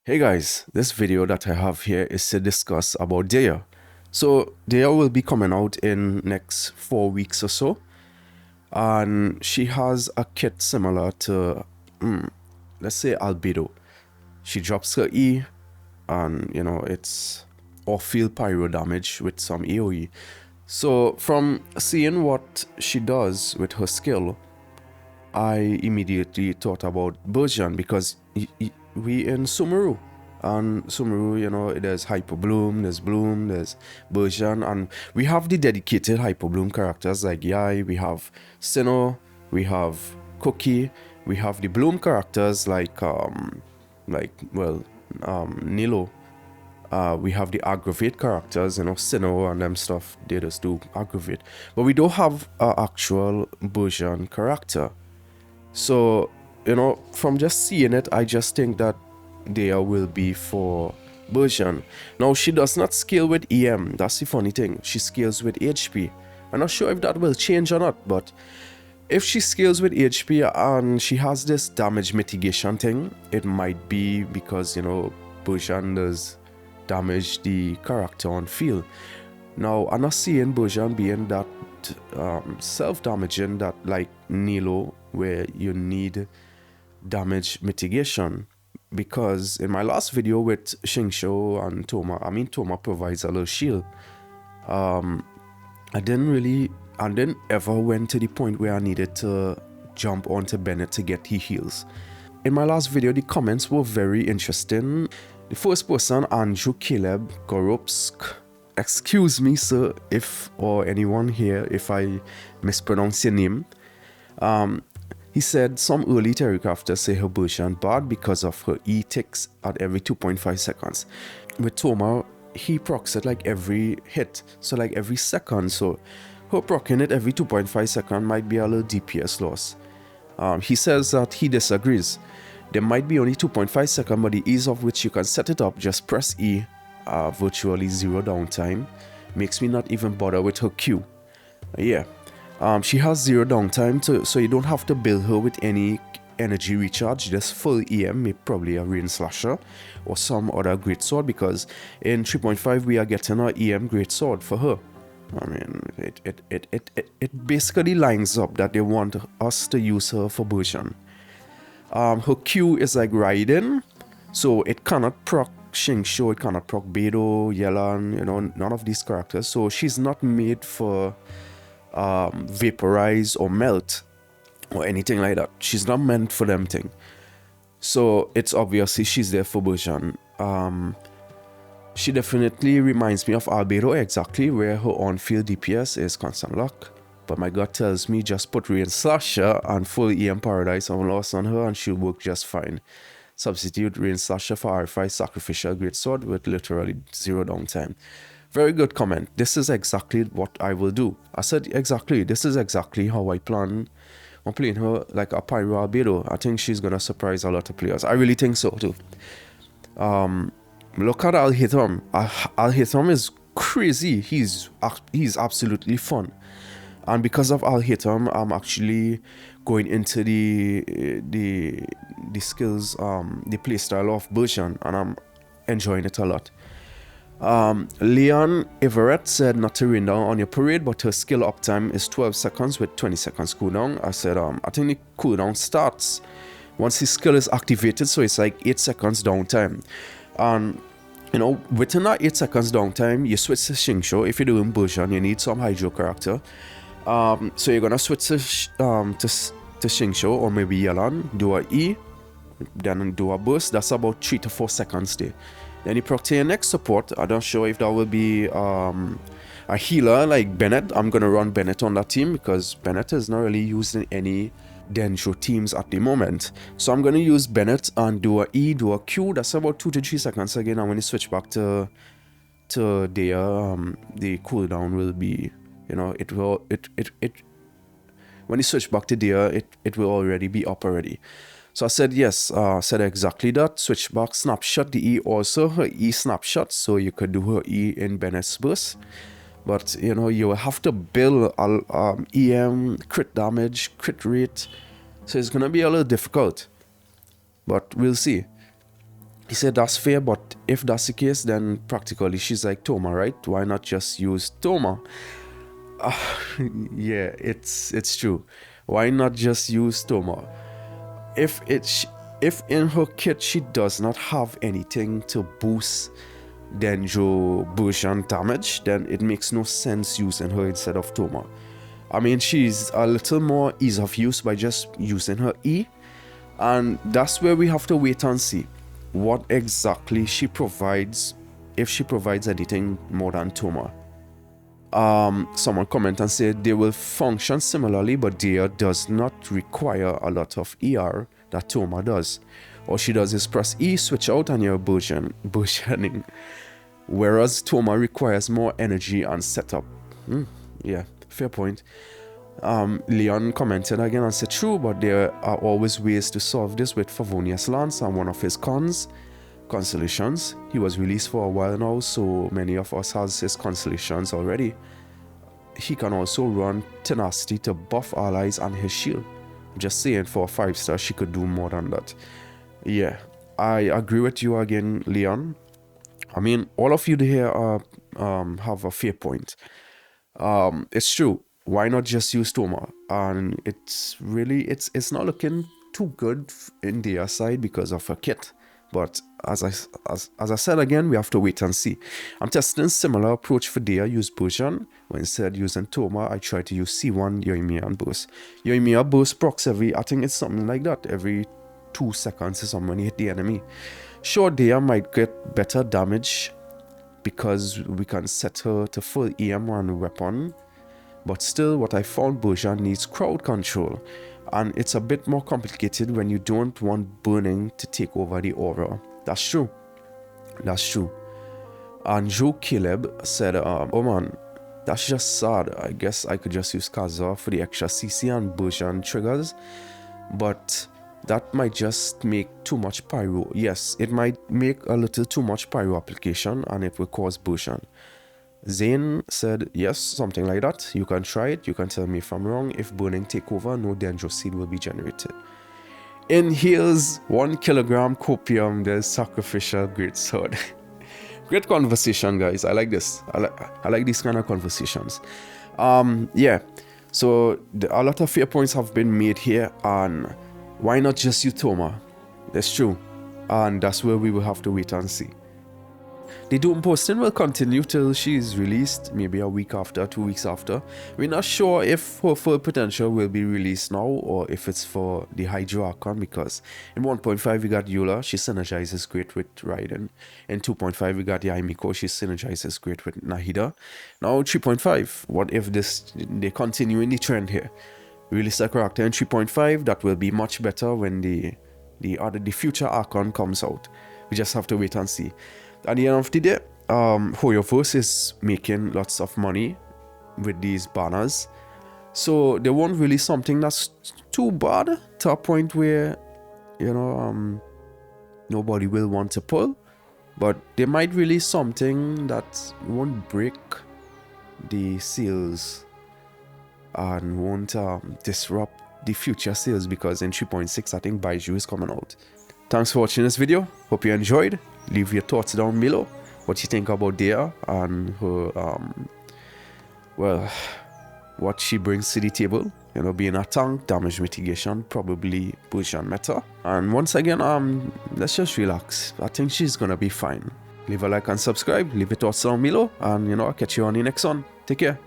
Hey guys, this video that I have here is to discuss about Dehya. So Dehya will be coming out in next 4 weeks or so, and she has a kit similar to, let's say Albedo. She drops her E, and it's off-field pyro damage with some AoE. So from seeing what she does with her skill, I immediately thought about Burgeon because we in Sumeru. And Sumeru, there's Hyper Bloom, there's Burgeon, and we have the dedicated Hyper Bloom characters like Yai, we have Sinnoh, we have Cookie, we have the Bloom characters Nilo. We have the aggravate characters, Sinnoh and them stuff, they just do aggravate. But we don't have an actual Burgeon character. So, from just seeing it, I just think that Dehya will be for Burgeon. Now, she does not scale with EM. That's the funny thing. She scales with HP. I'm not sure if that will change or not, but if she scales with HP and she has this damage mitigation thing, it might be because, Burgeon does damage the character on field. Now, I'm not seeing Burgeon being that self-damaging that like Nilo, where you need damage mitigation, because in my last video with Xingqiu and Thoma, Thoma provides a little shield. I didn't ever went to the point where I needed to jump onto Bennett to get he heals. In my last video, the comments were very interesting. The first person, Andrew Caleb Goropsk, excuse me, sir, or anyone here, if I mispronounce your name. He said some early Terracrafters say her Burgeon bad because of her E ticks at every 2.5 seconds. With Thoma, he procs it like every hit, so like every second. So her proccing it every 2.5 seconds might be a little DPS loss. He says that he disagrees. There might be only 2.5 seconds, but the ease of which you can set it up, just press E, virtually zero downtime, makes me not even bother with her Q. Yeah. She has zero downtime, so you don't have to build her with any energy recharge, just full EM, probably a Rain Slasher or some other great sword, because in 3.5 we are getting our EM great sword for her. It basically lines up that they want us to use her for Burgeon. Her Q is like riding, so it cannot proc Xingqiu, it cannot proc Beidou, Yelan, none of these characters. So she's not made for vaporize or melt or anything like that. She's not meant for them thing. So it's obviously she's there for Burgeon. She definitely reminds me of Albedo exactly, where her on-field DPS is constant luck. But my gut tells me just put Rain Slasher and full EM Paradise on loss on her and she'll work just fine. Substitute Rain Slasher for R5 Sacrificial Greatsword with literally zero downtime. Very good comment. This is exactly what I will do. I said exactly. This is exactly how I plan on playing her like a Pyro Albedo. I think she's gonna surprise a lot of players. I really think so too. Look at Al-Hitham. Al-Hitham is crazy. He's absolutely fun. And because of Al-Hitham, I'm actually going into the skills, the playstyle of Burgeon, and I'm enjoying it a lot. Leon Everett said not to rain down on your parade, but her skill uptime is 12 seconds with 20 seconds cooldown. I said, I think the cooldown starts once his skill is activated, so it's like 8 seconds downtime. And within that 8 seconds downtime, you switch to Xingqiu. If you're doing Burgeon, you need some Hydro character. So you're gonna switch to Xingqiu or maybe Yelan, do a E, then do a burst. That's about 3 to 4 seconds there. Then you proc to your next support. I'm not sure if that will be a healer like Bennett. I'm gonna run Bennett on that team because Bennett is not really used in any Densho teams at the moment. So I'm gonna use Bennett and do a E, do a Q. That's about 2 to 3 seconds again. And when you switch back to Dehya, the cooldown will be, when you switch back to Dehya, it will already be up already. So I said yes, said exactly that. Switch back, snapshot the E also, her E snapshot, so you could do her E in Bennett's burst. But you will have to build EM, crit damage, crit rate. So it's gonna be a little difficult. But we'll see. He said that's fair, but if that's the case, then practically she's like Thoma, right? Why not just use Thoma? Yeah, it's true. Why not just use Thoma? If if in her kit she does not have anything to boost Denjo Burgeon damage, then it makes no sense using her instead of Thoma. I mean, she's a little more ease of use by just using her E, and that's where we have to wait and see what exactly she provides, if she provides anything more than Thoma. Someone comment and said they will function similarly, but Dehya does not require a lot of ER that Thoma does. All she does is press E, switch out, and you're burgeoning. Whereas Thoma requires more energy and setup. Yeah, fair point. Leon commented again and said true, but there are always ways to solve this with Favonius Lance and one of his constellations. He was released for a while now, so many of us has his constellations already. He can also run Tenacity to buff allies and his shield. Just saying, for a 5-star she could do more than that. Yeah, I agree with you again, Leon. I mean, all of you here have a fair point. It's true. Why not just use Thoma? And it's really, it's not looking too good in their side because of a kit. But as I said again, we have to wait and see. I'm testing similar approach for Dehya, use Burgeon. When instead using Thoma, I try to use C1, Yoimiya, and Burst. Yoimiya Burst procs every, I think it's something like that, every 2 seconds or something when you hit the enemy. Sure, Dehya might get better damage because we can set her to full EM on weapon, but still what I found, Burgeon needs crowd control, and it's a bit more complicated when you don't want burning to take over the aura. That's true. That's true. And Joe Caleb said, oh man, that's just sad. I guess I could just use Kaza for the extra CC and Burgeon triggers, but that might just make too much pyro. Yes, it might make a little too much pyro application and it will cause Burgeon. Zane said, yes, something like that. You can try it. You can tell me if I'm wrong. If burning take over, no Dendro seed will be generated. Inhales 1 kilogram copium. There's sacrificial great sword. Great conversation, guys. I like this. I like these kind of conversations. Yeah. So a lot of fair points have been made here, and why not just use Thoma? That's true. And that's where we will have to wait and see. The Doom posting will continue till she is released, maybe a week after, 2 weeks after. We're not sure if her full potential will be released now or if it's for the Hydro Archon, because in 1.5 we got Eula, she synergizes great with Raiden. In 2.5 we got the Aimiko, she synergizes great with Nahida. Now 3.5, what if they continue in the trend here? Release a character in 3.5, that will be much better when the future Archon comes out. We just have to wait and see. At the end of the day, Hoyoverse is making lots of money with these banners. So they won't release something that's too bad to a point where, you know, nobody will want to pull. But they might release something that won't break the sales and won't disrupt the future sales, because in 3.6 I think Baiju is coming out. Thanks for watching this video. Hope you enjoyed. Leave your thoughts down below. What you think about Dehya and her, well, what she brings to the table. You know, being a tank, damage mitigation, probably Burgeon meta. And once again, let's just relax. I think she's gonna be fine. Leave a like and subscribe. Leave your thoughts down below. And, you know, I'll catch you on the next one. Take care.